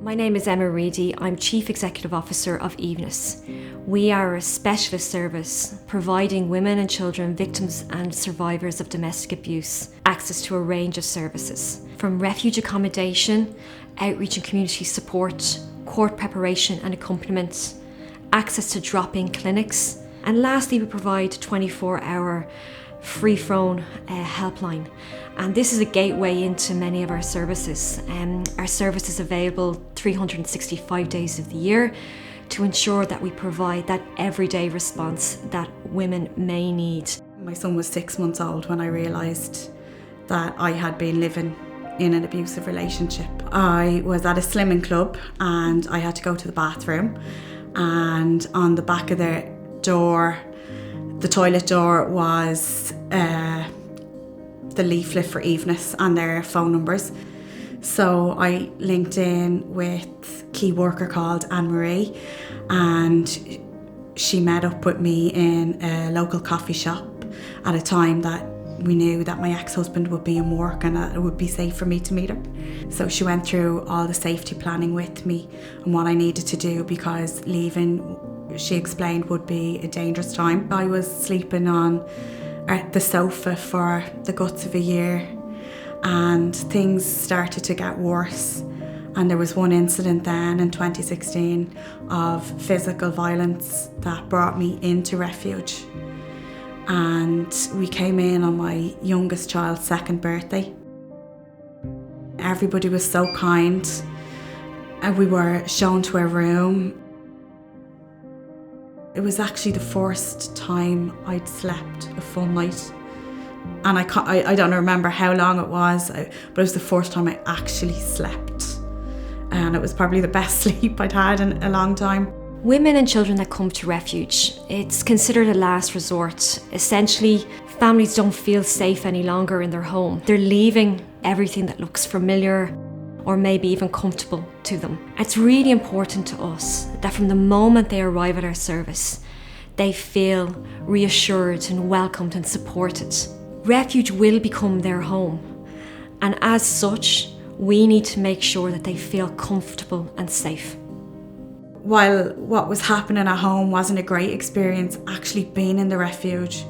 My name is Emma Reedy. I'm Chief Executive Officer of Evenus. We are a specialist service providing women and children victims and survivors of domestic abuse access to a range of services, from refuge accommodation, outreach and community support, court preparation and accompaniment, access to drop-in clinics, and lastly we provide 24-hour free-phone helpline. And this is a gateway into many of our services. Our service is available 365 days of the year to ensure that we provide that everyday response that women may need. My son was 6 months old when I realised that I had been living in an abusive relationship. I was at a slimming club and I had to go to the bathroom, and on the back of the door, the toilet door, was the leaflet for Evenus and their phone numbers. So I linked in with a key worker called Anne-Marie, and she met up with me in a local coffee shop at a time that we knew that my ex-husband would be in work and that it would be safe for me to meet her. So she went through all the safety planning with me and what I needed to do, because leaving, she explained, would be a dangerous time. I was sleeping on the sofa for the guts of a year, and things started to get worse. And there was one incident then in 2016 of physical violence that brought me into refuge. And we came in on my youngest child's second birthday. Everybody was so kind, and we were shown to a room. It was actually the first time I'd slept a full night. And I don't remember how long it was, but it was the first time I actually slept. And it was probably the best sleep I'd had in a long time. Women and children that come to refuge, it's considered a last resort. Essentially, families don't feel safe any longer in their home. They're leaving everything that looks familiar or maybe even comfortable to them. It's really important to us that from the moment they arrive at our service, they feel reassured and welcomed and supported. Refuge will become their home, and as such, we need to make sure that they feel comfortable and safe. While what was happening at home wasn't a great experience, actually being in the refuge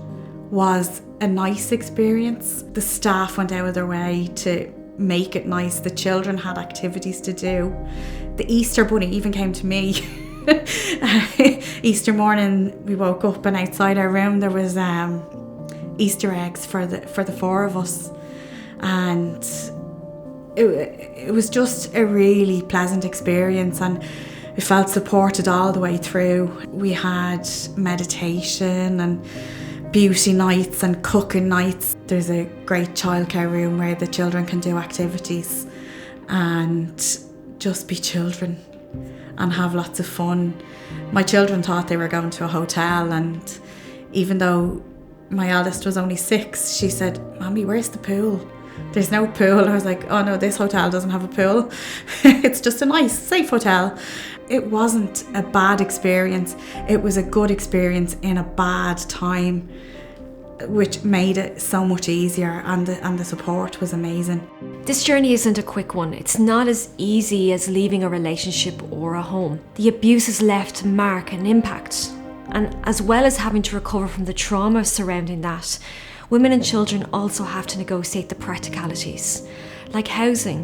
was a nice experience. The staff went out of their way to make it nice. The children had activities to do. The Easter bunny even came to me. Easter morning we woke up and outside our room there was Easter eggs for the four of us, and it was just a really pleasant experience, and we felt supported all the way through. We had meditation and beauty nights and cooking nights. There's a great childcare room where the children can do activities and just be children and have lots of fun. My children thought they were going to a hotel, and even though my eldest was only 6, she said, "Mommy, where's the pool?" There's no pool. I was like, oh no, this hotel doesn't have a pool. It's just a nice, safe hotel. It wasn't a bad experience. It was a good experience in a bad time, which made it so much easier, and the support was amazing. This journey isn't a quick one. It's not as easy as leaving a relationship or a home. The abuse has left a mark and impact, and as well as having to recover from the trauma surrounding that, women and children also have to negotiate the practicalities, like housing,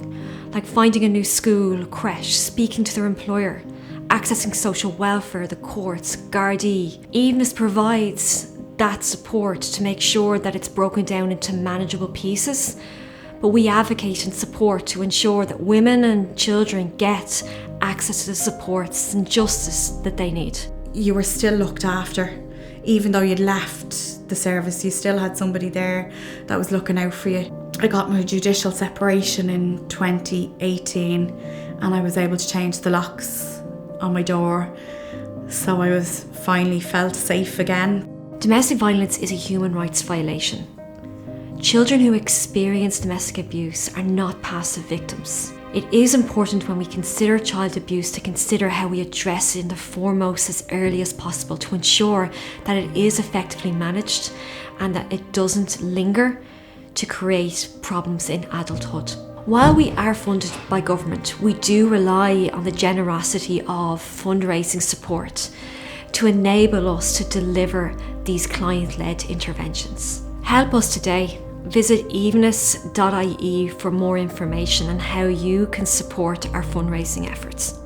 like finding a new school, creche, speaking to their employer, accessing social welfare, the courts, Gardaí. Evenus provides that support to make sure that it's broken down into manageable pieces, but we advocate and support to ensure that women and children get access to the supports and justice that they need. You were still looked after. Even though you'd left the service, you still had somebody there that was looking out for you. I got my judicial separation in 2018, and I was able to change the locks on my door, so I was finally felt safe again. Domestic violence is a human rights violation. Children who experience domestic abuse are not passive victims. It is important when we consider child abuse to consider how we address it in the foremost as early as possible to ensure that it is effectively managed and that it doesn't linger to create problems in adulthood. While we are funded by government, we do rely on the generosity of fundraising support to enable us to deliver these client-led interventions. Help us today. Visit evenes.ie for more information on how you can support our fundraising efforts.